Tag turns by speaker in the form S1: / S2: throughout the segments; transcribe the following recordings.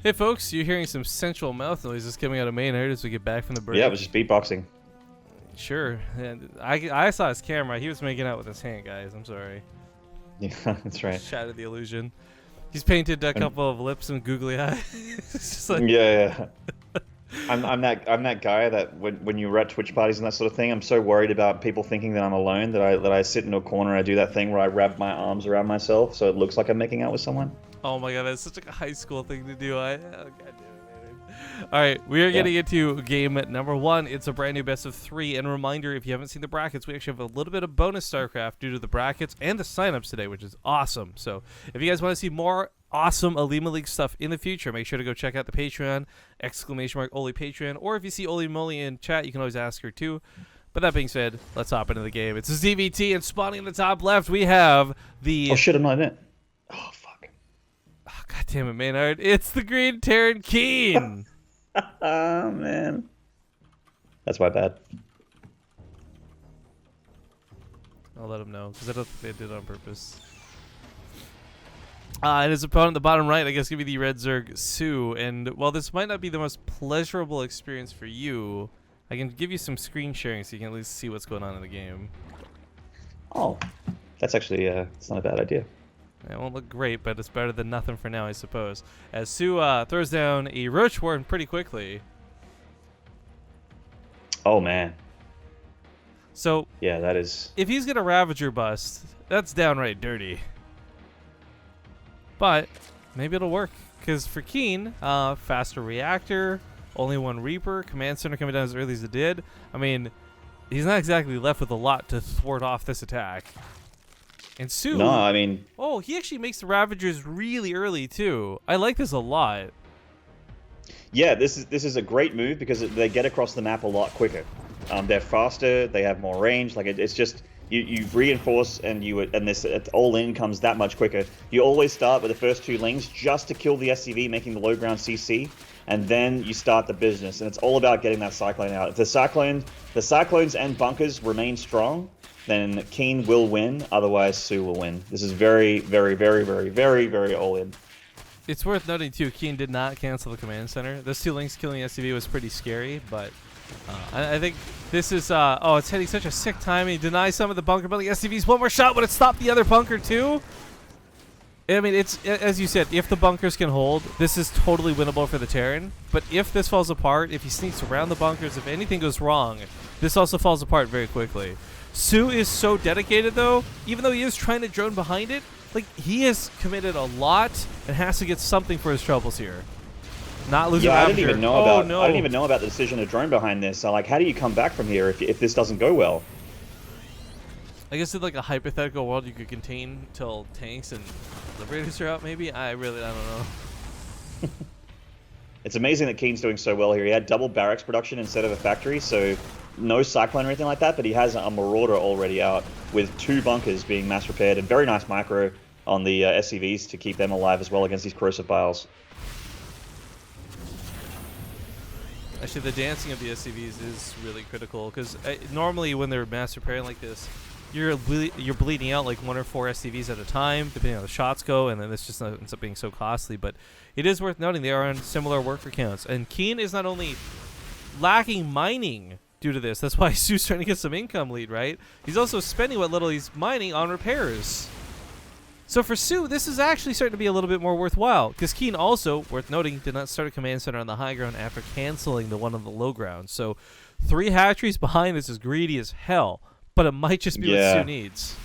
S1: Hey folks, you're hearing some sensual mouth noises coming out of Maynard as we get back from the break.
S2: Yeah, it was just beatboxing.
S1: Sure. And I saw his camera. He was making out with his hand, guys. I'm sorry.
S2: Yeah, that's right.
S1: Shattered the illusion. He's painted a couple of lips and googly eyes. It's just like...
S2: Yeah. I'm that guy that when you're at Twitch parties and that sort of thing, I'm so worried about people thinking that I'm alone that I sit in a corner and I do that thing where I wrap my arms around myself so it looks like I'm making out with someone.
S1: Oh my god, that's such a high school thing to do. Oh god damn it, man. All right, we are getting into game number 1. It's a brand new best of 3. And a reminder, if you haven't seen the brackets, we actually have a little bit of bonus StarCraft due to the brackets and the signups today, which is awesome. So if you guys want to see more awesome Olimoleague stuff in the future, make sure to go check out the Patreon, !Oli Patreon, or if you see Olimoleague in chat, you can always ask her too. But that being said, let's hop into the game. It's a ZVT, and spawning in the top left, we have the...
S2: Oh shit, I'm not in it. Oh fuck.
S1: Oh, god damn it, Maynard. It's the Green Terran KeeN.
S2: Oh man. That's my bad.
S1: I'll let him know, because I don't think they did it on purpose. And his opponent, the bottom right, I guess, give you the Red Zerg soO. And while this might not be the most pleasurable experience for you, I can give you some screen sharing so you can at least see what's going on in the game.
S2: Oh, that's actually it's not a bad idea.
S1: It won't look great, but it's better than nothing for now, I suppose. As soO throws down a Roach Warden pretty quickly.
S2: Oh man.
S1: So
S2: yeah, that is.
S1: If he's gonna Ravager bust, that's downright dirty. But maybe it'll work, because for KeeN, faster reactor, only one Reaper, command center coming down as early as it did. I mean, he's not exactly left with a lot to thwart off this attack. And soO...
S2: No, I mean...
S1: Oh, he actually makes the Ravagers really early, too. I like this a lot.
S2: Yeah, this is a great move because they get across the map a lot quicker. They're faster, they have more range. Like it's just... You reinforce and this all-in comes that much quicker. You always start with the first 2 lings just to kill the SCV, making the low ground CC, and then you start the business. And it's all about getting that Cyclone out. If the Cyclones and bunkers remain strong, then KeeN will win. Otherwise, soO will win. This is very, very, very, very, very, very all-in.
S1: It's worth noting too, KeeN did not cancel the command center. Those 2 links killing the SCV was pretty scary, but. I think this is, it's hitting such a sick timing. He denies some of the bunker building SCVs. One more shot would have stopped the other bunker too. I mean, it's, as you said, if the bunkers can hold, this is totally winnable for the Terran. But if this falls apart, if he sneaks around the bunkers, if anything goes wrong, this also falls apart very quickly. soO is so dedicated though, even though he is trying to drone behind it, like he has committed a lot and has to get something for his troubles here. Not losing.
S2: Yeah, I didn't even know about.
S1: No.
S2: I didn't even know about the decision to drone behind this. So, like, how do you come back from here if this doesn't go well?
S1: I guess in like a hypothetical world, you could contain till tanks and liberators are out. Maybe I don't know.
S2: It's amazing that KeeN's doing so well here. He had double barracks production instead of a factory, so no Cyclone or anything like that. But he has a Marauder already out with 2 bunkers being mass repaired and very nice micro on the SCVs to keep them alive as well against these corrosive biles.
S1: Actually, the dancing of the SCVs is really critical because normally when they're mass repairing like this, you're bleeding out like 1 or 4 SCVs at a time, depending on how the shots go, and then this just ends up being so costly. But it is worth noting they are on similar worker counts, and KeeN is not only lacking mining due to this. That's why soO's trying to get some income lead, right? He's also spending what little he's mining on repairs. So for soO, this is actually starting to be a little bit more worthwhile, because KeeN also, worth noting, did not start a command center on the high ground after canceling the one on the low ground. So 3 hatcheries behind this is greedy as hell, but it might just be what soO needs.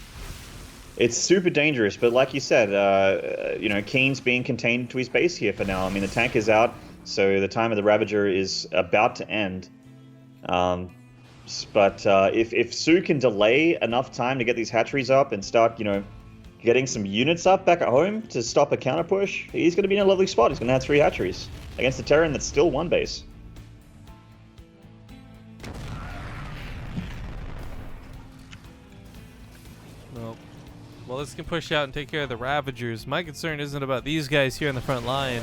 S2: It's super dangerous, but like you said, KeeN's being contained to his base here for now. I mean, the tank is out, so the time of the Ravager is about to end. But if soO can delay enough time to get these hatcheries up and start, getting some units up back at home to stop a counter push, he's going to be in a lovely spot. He's going to have 3 hatcheries against the Terran that's still 1 base.
S1: Well, this can push out and take care of the Ravagers. My concern isn't about these guys here on the front line.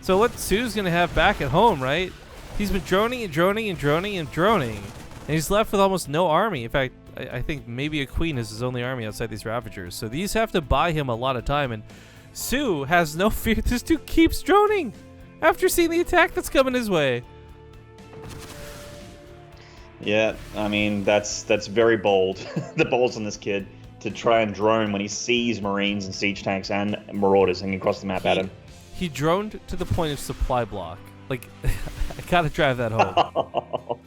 S1: So what soO's going to have back at home, right? He's been droning and droning and droning and droning, and he's left with almost no army. In fact, I think maybe a Queen is his only army outside these Ravagers. So these have to buy him a lot of time, and soO has no fear. This dude keeps droning. after seeing the attack that's coming his way.
S2: Yeah, I mean, that's very bold. The balls on this kid to try and drone when he sees Marines and siege tanks and marauders hanging across the map at him.
S1: He droned to the point of supply block. Like, I gotta drive that home.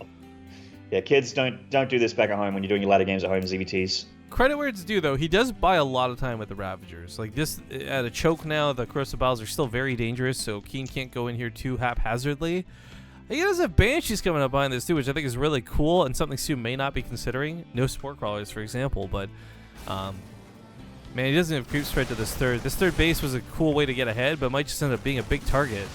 S2: Yeah, kids, don't do this back at home when you're doing your ladder games at home, ZVTs.
S1: Credit where it's due, though. He does buy a lot of time with the Ravagers. Like, this, at a choke now, the Corsair Battles are still very dangerous, so KeeN can't go in here too haphazardly. He does have Banshees coming up behind this, too, which I think is really cool, and something soO may not be considering. No Spore Crawlers, for example, but, man, he doesn't have creep spread to this third. This third base was a cool way to get ahead, but might just end up being a big target.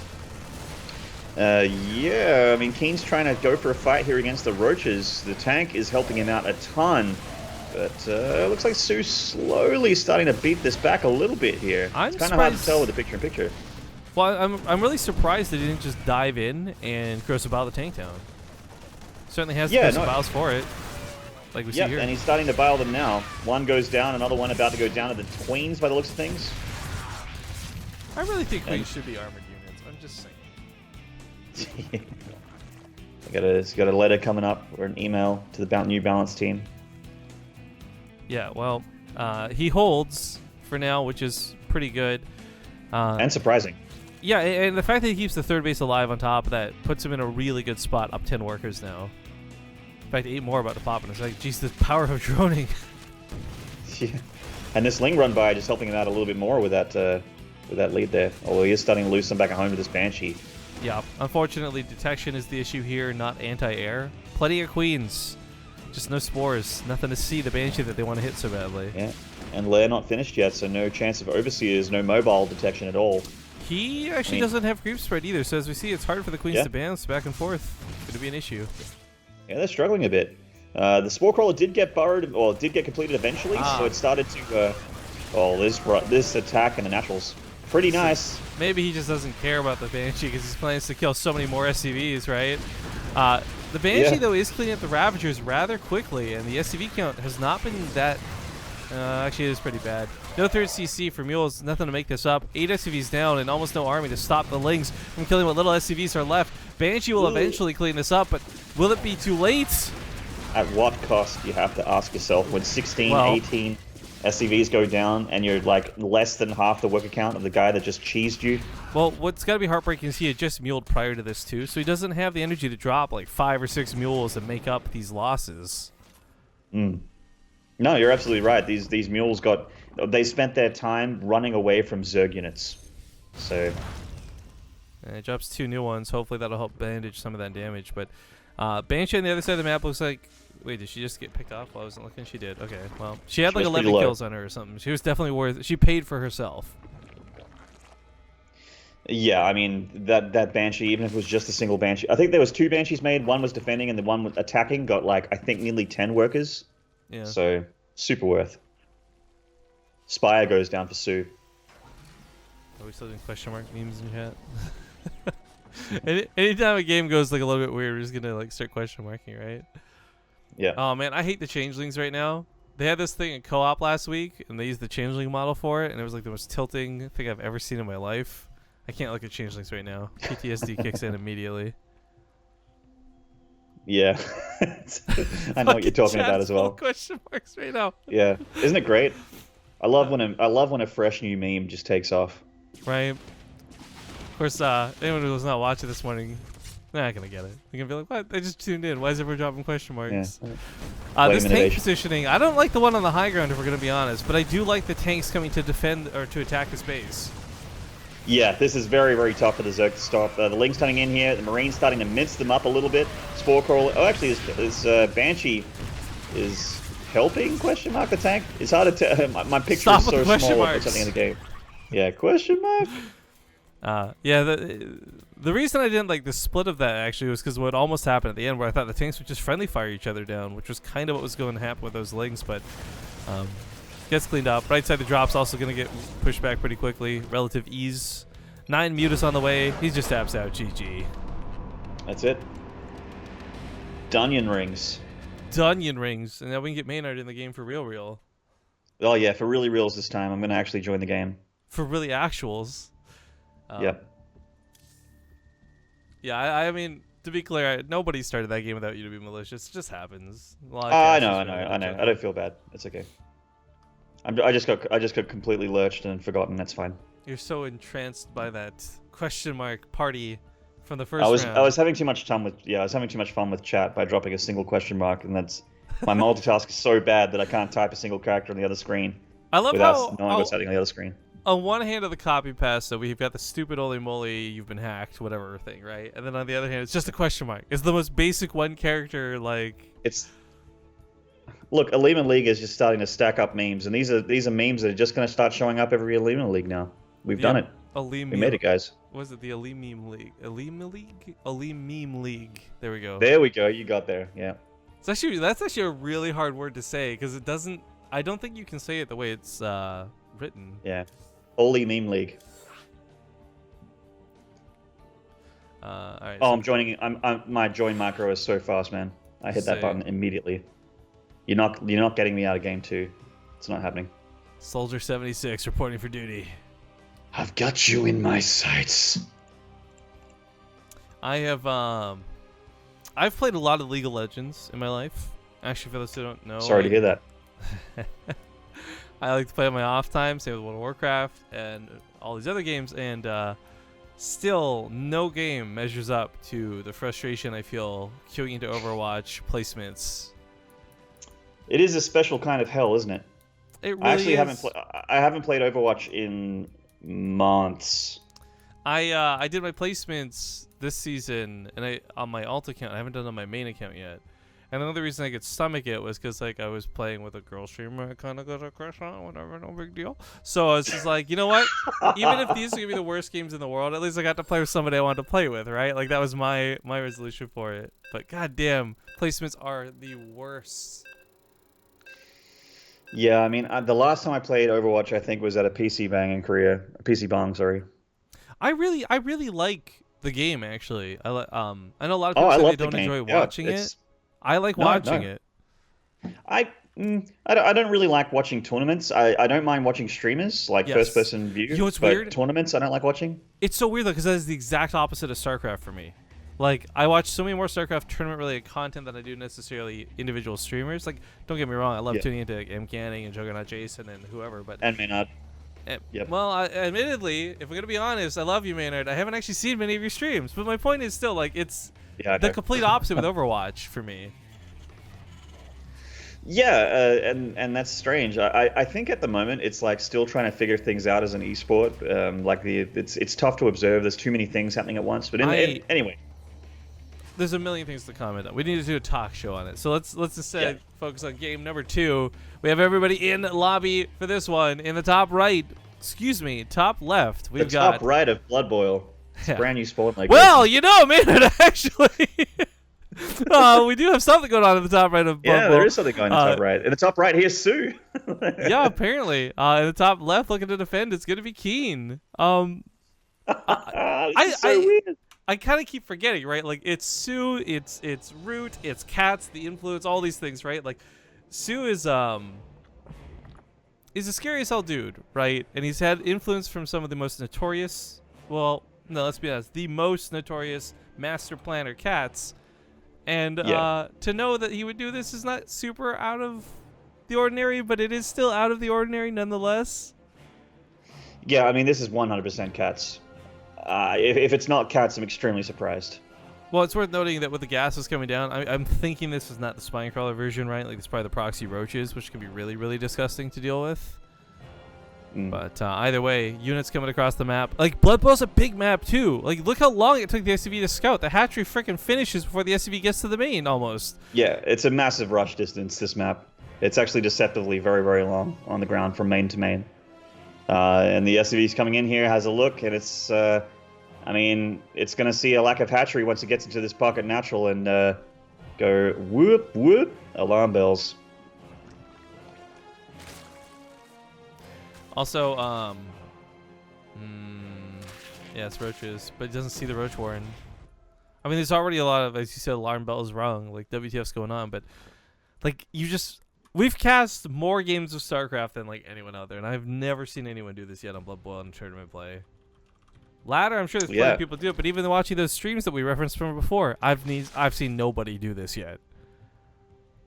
S2: Yeah, I mean, KeeN's trying to go for a fight here against the Roaches. The tank is helping him out a ton, but it looks like soO's slowly starting to beat this back a little bit here. It's kind of hard to tell with the picture-in-picture.
S1: Well, I'm really surprised that he didn't just dive in and Corsair Battle the tank down. Certainly has the Corsair Battles for it, like we see here.
S2: And he's starting to bile them now. One goes down, another one about to go down to the Queens by the looks of things.
S1: I really think Queens should be armored units. I'm just saying.
S2: He's got a letter coming up or an email to the New Balance team.
S1: Yeah, well, he holds for now, which is pretty good.
S2: And surprising.
S1: Yeah, and the fact that he keeps the third base alive on top of that puts him in a really good spot, up 10 workers now. In fact, 8 more about to pop, and it's like, geez, the power of droning.
S2: Yeah. And this Ling run by just helping him out a little bit more with that lead there. Although he is starting to lose some back at home to this Banshee.
S1: Yeah, unfortunately, detection is the issue here, not anti-air. Plenty of Queens, just no spores. Nothing to see the Banshee that they want to hit so badly.
S2: Yeah, and Lair not finished yet, so no chance of Overseers, no mobile detection at all.
S1: He actually doesn't have creep spread either, so as we see, it's hard for the Queens to bounce back and forth. It's going to be an issue.
S2: Yeah, they're struggling a bit. The Spore Crawler did get burrowed, or did get completed eventually, so it started to... this attack in the naturals. Pretty nice.
S1: Maybe he just doesn't care about the Banshee because he's planning to kill so many more SCVs, right? The Banshee, though, is cleaning up the Ravagers rather quickly, and the SCV count has not been that... actually, it is pretty bad. No third CC for Mules, nothing to make this up. 8 SCVs down and almost no army to stop the Lings from killing what little SCVs are left. Banshee will eventually clean this up, but will it be too late?
S2: At what cost, you have to ask yourself, when 16, 18... SCVs go down, and you're like less than half the worker count of the guy that just cheesed you.
S1: Well, what's got to be heartbreaking is he had just muled prior to this too, so he doesn't have the energy to drop like 5 or 6 mules and make up these losses.
S2: No, you're absolutely right. These mules they spent their time running away from Zerg units. So,
S1: and it drops 2 new ones. Hopefully that'll help bandage some of that damage. But Banshee on the other side of the map looks like. Wait, did she just get picked off while I wasn't looking? She did. Okay, well, she had like 11 kills on her or something. She was definitely worth. She paid for herself.
S2: Yeah, I mean that Banshee, even if it was just a single Banshee, I think there was 2 Banshees made. One was defending, and the one was attacking got like I think nearly 10 workers.
S1: Yeah.
S2: So super worth. Spire goes down for soO.
S1: Are we still doing question mark memes in chat? Anytime a game goes like a little bit weird, we're just gonna like start question marking, right?
S2: Yeah.
S1: Oh man, I hate the changelings right now. They had this thing in co-op last week, and they used the changeling model for it, and it was like the most tilting thing I've ever seen in my life. I can't look at changelings right now. PTSD kicks in immediately.
S2: Yeah. I know what you're talking about as well.
S1: Question marks right now.
S2: Yeah. Isn't it great? I love when a fresh new meme just takes off.
S1: Right. Of course, anyone who was not watching this morning, they're not gonna get it. They're gonna be like, "What? They just tuned in. Why is everyone dropping question marks?" Yeah. This tank positioning, I don't like the one on the high ground, if we're gonna be honest, but I do like the tanks coming to defend or to attack this base.
S2: Yeah, this is very, very tough for the Zerg to stop. The Ling's starting in here. The Marine's starting to mince them up a little bit. Spore Crawler. Oh, actually, this Banshee is helping? Question mark the tank. It's hard to tell. My picture is so small for something in the game. Yeah, question mark.
S1: Yeah, the reason I didn't like the split of that actually was because what almost happened at the end, where I thought the tanks would just friendly fire each other down, which was kind of what was going to happen with those Lings, but gets cleaned up. Right side of the drop's also going to get pushed back pretty quickly. Relative ease. 9 Mutas on the way. He just taps out. GG.
S2: That's it. Dunyan rings.
S1: Dunyan rings. And now we can get Maynard in the game for real.
S2: Oh yeah, for really reals this time. I'm going to actually join the game.
S1: For really actuals.
S2: Yep.
S1: Yeah, I mean, to be clear, nobody started that game without you to be malicious. It just happens.
S2: I know. I don't feel bad. It's okay. I just got completely lurched and forgotten. That's fine.
S1: You're so entranced by that question mark party from the first round.
S2: I was having too much fun with chat by dropping a single question mark, and that's my multitask is so bad that I can't type a single character on the other screen.
S1: I love
S2: without knowing what's happening on the other screen.
S1: On one hand of the copy paste, so we've got the stupid Olimoleague, you've been hacked, whatever thing, right? And then on the other hand, it's just a question mark. It's the most basic one character, like...
S2: Look, Olimoleague is just starting to stack up memes, and these are memes that are just going to start showing up every Olimoleague now. We've done it. We made it, guys.
S1: What was it? The Olimoleague? Olimoleague. There we go.
S2: There we go. You got there. Yeah.
S1: That's actually a really hard word to say because it doesn't. I don't think you can say it the way it's written.
S2: Yeah. Olimoleague.
S1: All right.
S2: Oh, I'm joining. My join macro is so fast, man. I hit that button immediately. You're not getting me out of game 2. It's not happening.
S1: Soldier 76 reporting for duty.
S2: I've got you in my sights.
S1: I've played a lot of League of Legends in my life. Actually, for those who don't know,
S2: sorry to hear that.
S1: I like to play on my off time, same with World of Warcraft and all these other games, and still no game measures up to the frustration I feel queuing into Overwatch placements.
S2: It is a special kind of hell, isn't it?
S1: It really is.
S2: I haven't played Overwatch in months.
S1: I did my placements this season, and on my alt account. I haven't done it on my main account yet. And another reason I could stomach it was because like I was playing with a girl streamer I kind of got a crush on, whatever, no big deal. So I was just like, you know what? Even if these are gonna be the worst games in the world, at least I got to play with somebody I wanted to play with, right? Like that was my resolution for it. But goddamn, placements are the worst.
S2: Yeah, I mean, the last time I played Overwatch, I think, was at a PC Bang in Korea. A PC Bang, sorry.
S1: I really like the game, actually. I know a lot of people say they don't enjoy watching it. I like watching it.
S2: I don't really like watching tournaments. I don't mind watching streamers, like first-person view.
S1: You know what's weird?
S2: Tournaments, I don't like watching.
S1: It's so weird, though, because that is the exact opposite of StarCraft for me. Like, I watch so many more StarCraft tournament-related content than I do necessarily individual streamers. Like, don't get me wrong, I love tuning into MCanning and Juggernaut Jason and whoever, but...
S2: And Maynard.
S1: Yep. Well, admittedly, if we're going to be honest, I love you, Maynard. I haven't actually seen many of your streams, but my point is still, like, it's the complete opposite with Overwatch for me.
S2: Yeah, and that's strange. I think at the moment it's like still trying to figure things out as an esport. It's tough to observe. There's too many things happening at once. But anyway,
S1: there's a million things to comment on. We need to do a talk show on it. So let's just focus on game number 2. We have everybody in lobby for this one. In the top right, top left, we've got
S2: top right of Blood Boil. It's a brand new spawn location.
S1: Well, you know, man, actually. We do have something going on in the top right of Blood Boil.
S2: There is something going on in the top right. In the top right, here's soO.
S1: Yeah, apparently. In the top left, looking to defend, it's going to be KeeN.
S2: This is so weird.
S1: I kind of keep forgetting, right? Like, it's soO, it's Root, it's Cats, the influence, all these things, right? Like, soO is a scary as hell dude, right? And he's had influence from some of the most notorious, well, no, let's be honest, the most notorious master planner Cats. And to know that he would do this is not super out of the ordinary, but it is still out of the ordinary nonetheless.
S2: Yeah, I mean, this is 100% Cats. If it's not Cats, I'm extremely surprised.
S1: Well, it's worth noting that with the gases coming down, I'm thinking this is not the Spinecrawler version, right? Like, it's probably the proxy roaches, which can be really, really disgusting to deal with. But either way, units coming across the map. Like, Blood Bowl's a big map, too. Like, look how long it took the SCV to scout. The hatchery freaking finishes before the SCV gets to the main, almost. Yeah,
S2: it's a massive rush distance, this map. It's actually deceptively very, very long on the ground from main to main. And the SCV's coming in here, has a look, and it's... I mean, it's going to see a lack of hatchery once it gets into this pocket natural and go whoop, whoop, alarm bells.
S1: Also, yeah, it's roaches, but it doesn't see the roach warren. I mean, there's already a lot of, as you said, alarm bells rung, like WTF's going on, but like we've cast more games of StarCraft than like anyone out there, and I've never seen anyone do this yet on Blood Boil and tournament play. Ladder, I'm sure there's plenty of people do it, but even watching those streams that we referenced from before, I've seen nobody do this yet.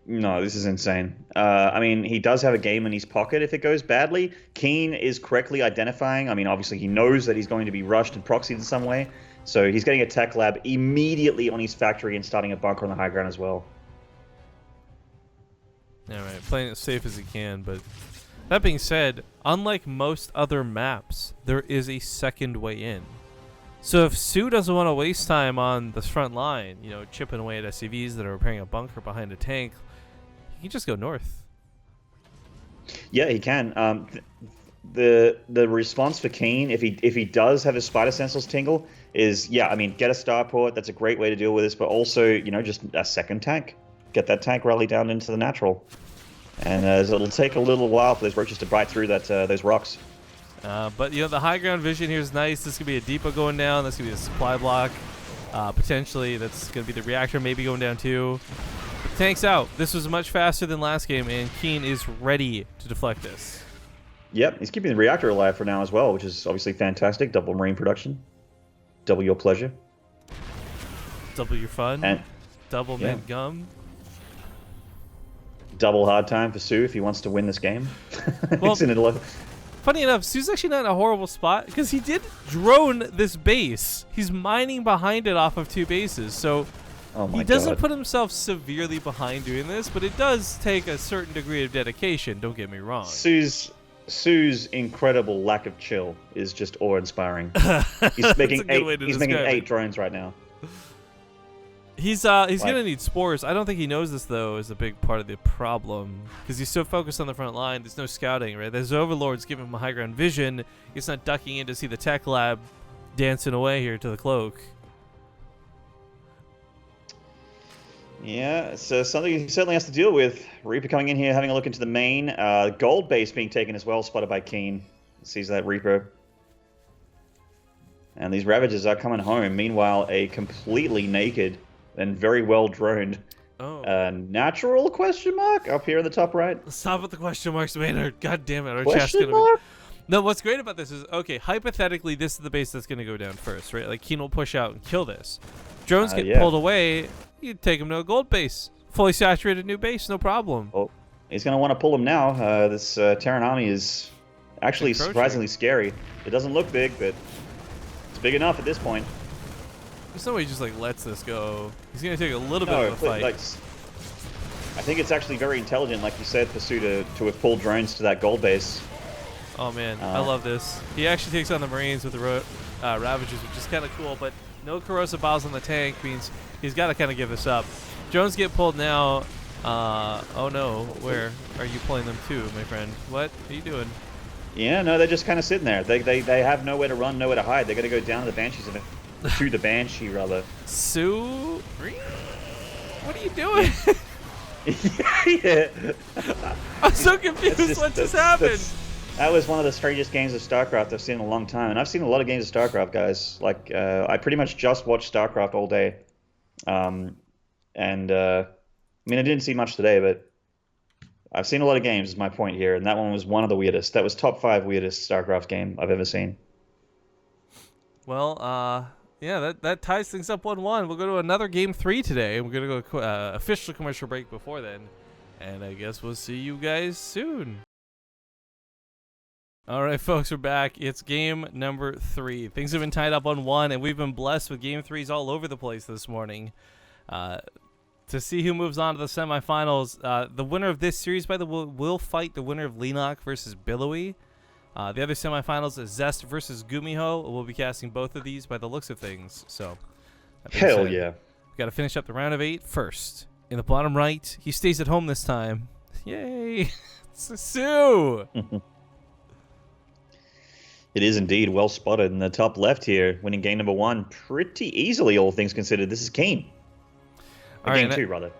S2: No, this is insane. I mean, he does have a game in his pocket if it goes badly. KeeN is correctly identifying. I mean, obviously he knows that he's going to be rushed and proxied in some way. So he's getting a tech lab immediately on his factory and starting a bunker on the high ground as well.
S1: All right, playing it safe as he can, but that being said, unlike most other maps, there is a second way in. So if soO doesn't want to waste time on the front line, you know, chipping away at SCVs that are repairing a bunker behind a tank, he can just go north.
S2: Yeah, he can. The response for KeeN, if he does have his spider sentinels tingle, is I mean, get a starport. That's a great way to deal with this, but also, you know, just a second tank. Get that tank rally down into the natural, and it'll take a little while for those roaches to bite through that those rocks.
S1: But you know, the high ground vision here is nice. This could be a depot going down. This could be a supply block. Potentially, that's going to be the reactor maybe going down too. But the tank's out. This was much faster than last game, and KeeN is ready to deflect this.
S2: Yep, he's keeping the reactor alive for now as well, which is obviously fantastic. Double marine production. Double your pleasure.
S1: Double your fun.
S2: And
S1: double mint gum.
S2: Double hard time for soO if he wants to win this game.
S1: Well,
S2: he's in it.
S1: Funny enough, soO's actually not in a horrible spot because he did drone this base. He's mining behind it off of 2 bases, so he doesn't put himself severely behind doing this, but it does take a certain degree of dedication, don't get me wrong.
S2: soO's incredible lack of chill is just awe-inspiring. He's making 8 drones right now.
S1: He's gonna need spores. I don't think he knows this though is a big part of the problem because he's so focused on the front line. There's no scouting, right? There's overlords giving him a high ground vision. He's not ducking in to see the tech lab dancing away here to the cloak.
S2: Yeah, it's something he certainly has to deal with. Reaper coming in here, having a look into the main. Gold base being taken as well, spotted by KeeN. Sees that Reaper. And these Ravagers are coming home. Meanwhile, a completely naked and very well droned natural question mark up here in the top right.
S1: Stop with the question marks, Maynard. God damn it, our
S2: question
S1: chat's gonna
S2: mark?
S1: No, what's great about this is, okay, hypothetically, this is the base that's gonna go down first, right? Like, KeeN will push out and kill this. Drones get pulled away, you take them to a gold base. Fully saturated new base, no problem.
S2: Oh, he's gonna want to pull them now. This Terran army is actually surprisingly scary. It doesn't look big, but it's big enough at this point.
S1: There's no way he just like lets this go. He's gonna take a little bit of a fight.
S2: Like, I think it's actually very intelligent, like you said, for soO to have pulled drones to that gold base.
S1: Oh man, I love this. He actually takes on the Marines with the Ravagers, which is kind of cool, but no corrosive bombs on the tank means he's got to kind of give this up. Drones get pulled now. Oh no, where are you pulling them to, my friend? What are you doing?
S2: Yeah, no, they're just kind of sitting there. They have nowhere to run, nowhere to hide. They're gonna go down to the Banshees of it. To the Banshee, rather.
S1: soO? What are you doing?
S2: Yeah.
S1: I'm so confused. What just happened?
S2: That was one of the strangest games of StarCraft I've seen in a long time. And I've seen a lot of games of StarCraft, guys. Like, I pretty much just watched StarCraft all day. I mean, I didn't see much today, but I've seen a lot of games, is my point here. And that one was one of the weirdest. That was top 5 weirdest StarCraft game I've ever seen.
S1: Well, yeah, that ties things up 1-1. We'll go to another game 3 today. We're going to go official commercial break before then. And I guess we'll see you guys soon. All right, folks, we're back. It's game number 3. Things have been tied up on 1, and we've been blessed with game 3s all over the place this morning. To see who moves on to the semifinals, the winner of this series, by the way, will fight the winner of Leenock versus Billowy. The other semifinals is Zest versus Gumiho. We'll be casting both of these by the looks of things. So,
S2: hell yeah.
S1: We've got to finish up the round of 8 first. In the bottom right, he stays at home this time. Yay! soO!
S2: It is indeed well spotted. In the top left here, winning game number 1 pretty easily, all things considered. This is KeeN. Game 2, rather.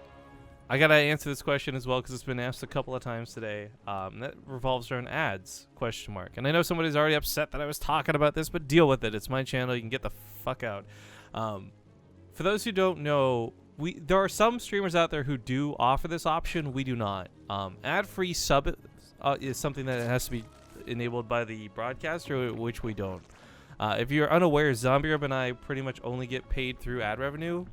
S1: I got to answer this question as well because it's been asked a couple of times today. That revolves around ads, question mark. And I know somebody's already upset that I was talking about this, but deal with it. It's my channel. You can get the fuck out. For those who don't know, there are some streamers out there who do offer this option. We do not. Ad-free sub is something that has to be enabled by the broadcaster, which we don't. If you're unaware, Zombie Rub and I pretty much only get paid through ad revenue.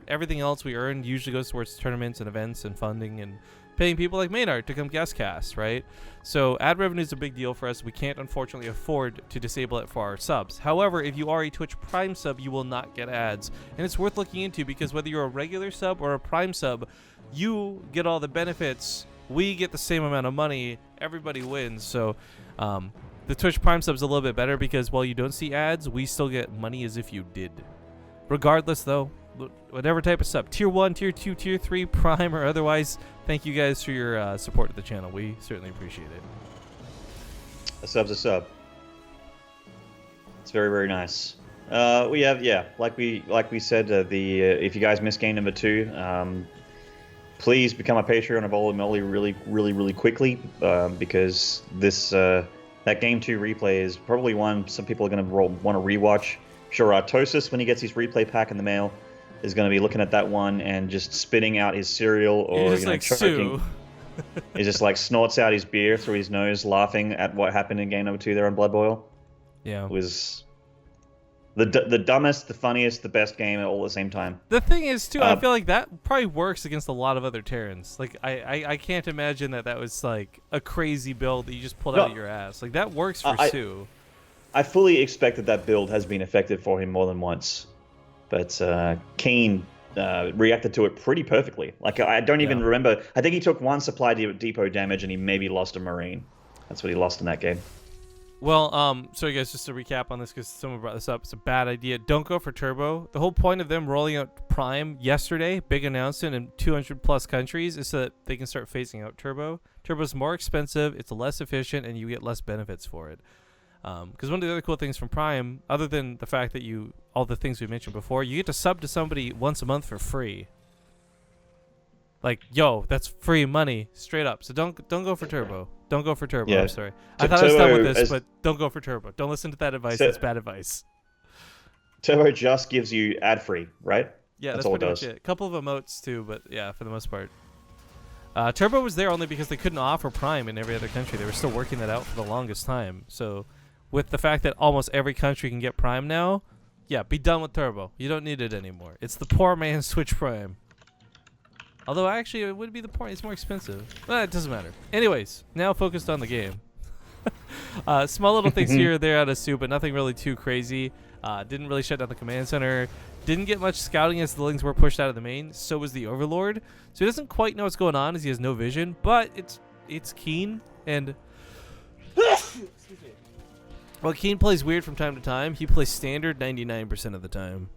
S1: Everything else we earn usually goes towards tournaments and events and funding and paying people like Maynard to come guest cast, right? So ad revenue is a big deal for us. We can't unfortunately afford to disable it for our subs. However, if you are a Twitch Prime sub, you will not get ads. And it's worth looking into because whether you're a regular sub or a Prime sub, you get all the benefits. We get the same amount of money. Everybody wins. So the Twitch Prime sub's a little bit better because while you don't see ads, we still get money as if you did. Regardless, though, whatever type of sub, tier 1, tier 2, tier 3, Prime, or otherwise, thank you guys for your support of the channel. We certainly appreciate it.
S2: A sub's a sub. It's very, very nice. We have, yeah, like we said, if you guys missed game number 2, please become a Patreon of Olimoleague really quickly, because this that game 2 replay is probably one some people are going to want to rewatch. Sure, Artosis, when he gets his replay pack in the mail, is going to be looking at that one and just spitting out his cereal, or choking. He just like snorts out his beer through his nose, laughing at what happened in game number 2 there on Blood Boil.
S1: Yeah,
S2: it was the dumbest, the funniest, the best game all at the same time.
S1: The thing is, too, I feel like that probably works against a lot of other Terrans. Like, I can't imagine that was like a crazy build that you just pulled out of your ass. Like, that works for soO.
S2: I fully expected that build has been effective for him more than once, but KeeN reacted to it pretty perfectly. Like, I don't even remember. I think he took 1 supply depot damage and he maybe lost a Marine. That's what he lost in that game.
S1: Well, sorry guys, just to recap on this because someone brought this up. It's a bad idea. Don't go for Turbo. The whole point of them rolling out Prime yesterday, big announcement in 200+ countries, is so that they can start phasing out Turbo. Turbo's more expensive, it's less efficient, and you get less benefits for it. Because one of the other cool things from Prime, other than the fact that all the things we mentioned before, you get to sub to somebody once a month for free. Like, yo, that's free money, straight up. So don't go for Turbo. Don't go for Turbo.
S2: Yeah.
S1: I'm sorry. I thought I was done with this, but don't go for Turbo. Don't listen to that advice. That's bad advice.
S2: Turbo just gives you ad-free, right?
S1: Yeah, that's pretty much it. A couple of emotes too, but yeah, for the most part. Turbo was there only because they couldn't offer Prime in every other country. They were still working that out for the longest time. So with the fact that almost every country can get Prime now, yeah, be done with Turbo. You don't need it anymore. It's the poor man's Twitch Prime. Although, actually, it would be the point. It's more expensive. But it doesn't matter. Anyways, now focused on the game. Small little things here or there out of soO, but nothing really too crazy. Didn't really shut down the command center. Didn't get much scouting as the lings were pushed out of the main. So was the Overlord. So he doesn't quite know what's going on as he has no vision. But it's KeeN. And well, KeeN plays weird from time to time. He plays standard 99% of the time.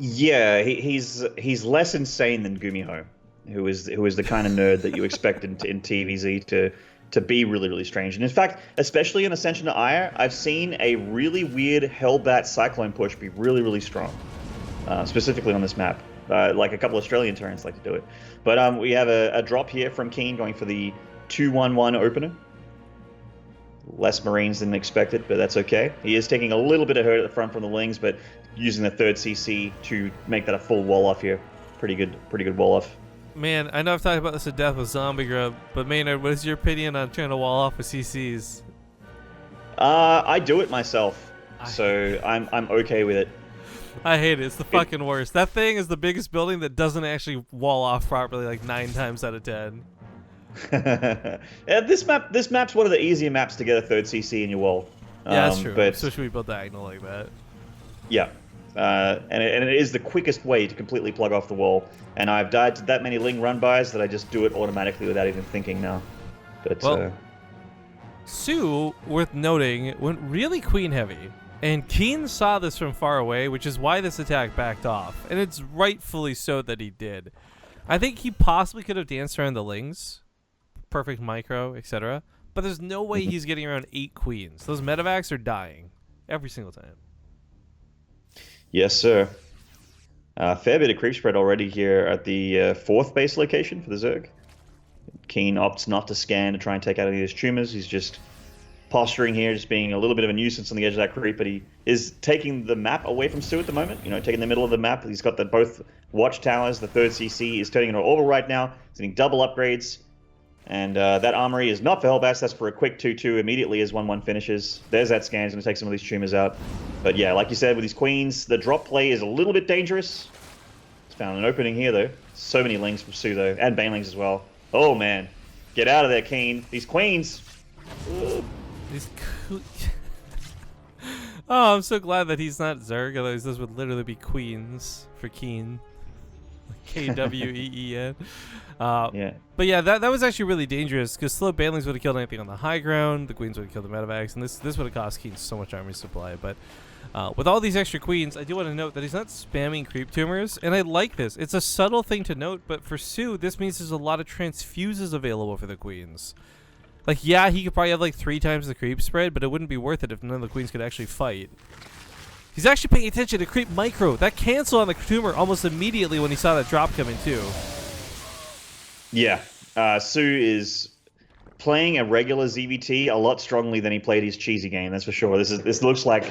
S2: Yeah, he's less insane than Gumiho, who is the kind of nerd that you expect in TvZ to be really strange. And in fact, especially in Ascension to Ire, I've seen a really weird Hellbat Cyclone push be really strong, specifically on this map. Like a couple Australian Terrans like to do it. But we have a drop here from KeeN going for the 2-1-1 opener. Less Marines than expected, but that's okay. He is taking a little bit of hurt at the front from the Lings, but using the 3rd CC to make that a full wall off here. Pretty good wall off.
S1: Man, I know I've talked about this to death with Zombie Grub, but Maynard, what is your opinion on trying to wall off with CCs?
S2: I do it myself, so I'm okay with it. I
S1: hate it. It's the fucking worst. That thing is the biggest building that doesn't actually wall off properly like 9 times out of 10.
S2: Yeah, this map's one of the easier maps to get a 3rd CC in your wall.
S1: Yeah, that's true. But especially we build diagonal like that.
S2: Yeah, and it is the quickest way to completely plug off the wall. And I've died to that many Ling run-bys that I just do it automatically without even thinking now. But well,
S1: soO, worth noting, went really queen heavy. And KeeN saw this from far away, which is why this attack backed off. And it's rightfully so that he did. I think he possibly could have danced around the Lings. Perfect micro, etc. But there's no way he's getting around 8 queens. Those medevacs are dying every single time.
S2: Yes, sir. Fair bit of creep spread already here at the 4th base location for the Zerg. KeeN opts not to scan to try and take out any of these tumors. He's just posturing here, just being a little bit of a nuisance on the edge of that creep, but he is taking the map away from soO at the moment. You know, taking the middle of the map. He's got both watchtowers. The 3rd CC is turning into an orbital right now. He's getting double upgrades. And that armory is not for Hellbats. That's for a quick 2-2 immediately as 1-1 finishes. There's that scan. He's going to take some of these tumors out. But yeah, like you said, with these queens, the drop play is a little bit dangerous. It's found an opening here, though. So many lings from soO, though, and banelings as well. Oh, man. Get out of there, KeeN. These queens.
S1: Oh, I'm so glad that he's not Zerg, otherwise this would literally be queens for KeeN. KWEEN.
S2: Yeah.
S1: But yeah, that was actually really dangerous because slow banelings would have killed anything on the high ground. The queens would have killed the medevacs, and this would have cost KeeN so much army supply. But with all these extra queens, I do want to note that he's not spamming creep tumors, and I like this. It's a subtle thing to note, but for soO, this means there's a lot of transfuses available for the queens. Like, yeah, he could probably have like 3 times the creep spread, but it wouldn't be worth it if none of the queens could actually fight. He's actually paying attention to creep micro. That cancel on the tumor almost immediately when he saw that drop coming too.
S2: Yeah. soO is playing a regular ZVT a lot strongly than he played his cheesy game. That's for sure. This looks like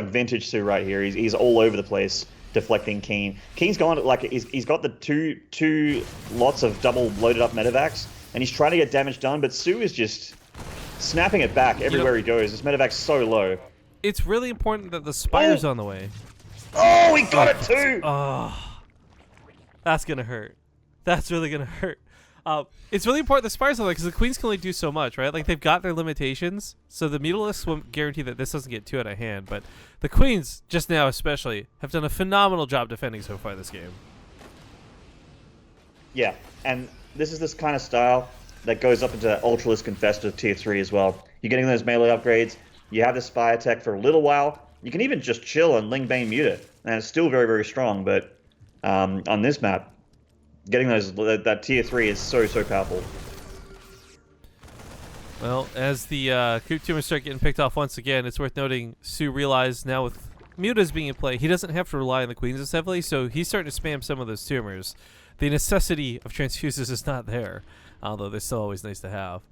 S2: vintage soO right here. He's all over the place deflecting KeeN. KeeN's gone like he's got the two lots of double loaded up medevacs, and he's trying to get damage done. But soO is just snapping it back everywhere he goes. This medevac's so low.
S1: It's really important that the spire's on the way.
S2: Oh, he got it too!
S1: Oh, that's gonna hurt. That's really gonna hurt. It's really important the spire's on the way because the queens can only do so much, right? Like, they've got their limitations, so the mutalisks won't guarantee that this doesn't get too out of hand, but the queens, just now especially, have done a phenomenal job defending so far this game.
S2: Yeah, and this is this kind of style that goes up into Ultralisk Confessor tier 3 as well. You're getting those melee upgrades. You have the Spire tech for a little while. You can even just chill and Ling Bane mute it, and it's still very, very strong. But on this map, getting that tier 3 is so powerful.
S1: Well, as the creep tumors start getting picked off once again, it's worth noting soO realized now with mutas being in play, he doesn't have to rely on the queens as heavily, so he's starting to spam some of those tumors. The necessity of transfuses is not there, although they're still always nice to have.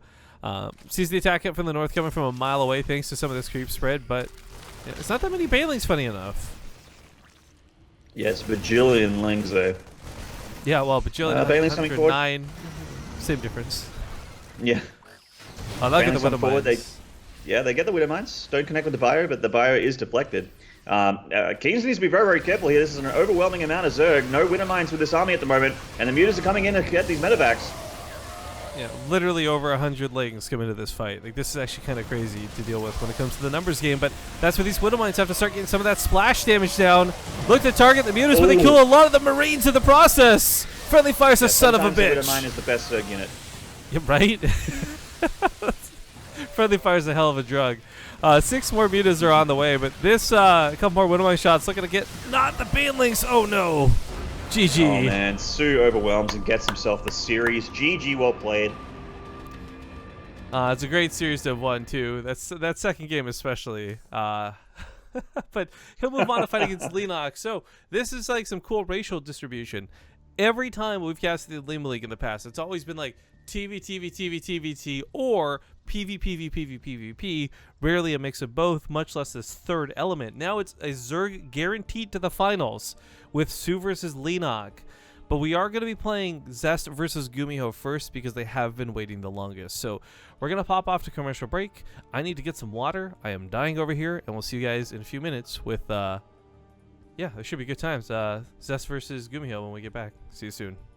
S1: Sees the attack from the north coming from a mile away thanks to some of this creep spread, but yeah, it's not that many banelings, funny enough.
S2: Yes, bajillion lings though.
S1: Yeah, well, bajillion,
S2: banelings coming forward.
S1: 9, same difference.
S2: Yeah.
S1: Oh, they'll get the
S2: Banelings
S1: Widow
S2: they
S1: Mines.
S2: get the Widow Mines. Don't connect with the bio, but the bio is deflected. KeeN needs to be very, very careful here. This is an overwhelming amount of Zerg. No Widow Mines with this army at the moment, and the mutas are coming in to get these medevacs.
S1: Yeah, literally over 100 lings come into this fight. Like, this is actually kind of crazy to deal with when it comes to the numbers game, but that's where these Widow Mines have to start getting some of that splash damage down. Look to target the mutas, but they kill a lot of the Marines in the process. Friendly Fire's a son of a bitch.
S2: The Widow Mine is the best Zerg unit.
S1: Yeah, right? Friendly Fire's a hell of a drug. 6 more mutas are on the way, but this, a couple more Widow Mine shots looking to get not the banelings. Oh, no. GG.
S2: Oh man, soO overwhelms and gets himself the series. GG, well played.
S1: It's a great series to have won too. That second game especially. But he'll move on to fight against Leenox. So this is like some cool racial distribution. Every time we've casted the Olimoleague in the past, it's always been like TvT or PvP. Rarely a mix of both, much less this third element. Now it's a Zerg guaranteed to the finals with soO versus Leenox. But we are going to be playing Zest versus Gumiho first because they have been waiting the longest. So we're going to pop off to commercial break. I need to get some water. I am dying over here, and we'll see you guys in a few minutes with, yeah, there should be good times. Zest versus Gumiho when we get back. See you soon.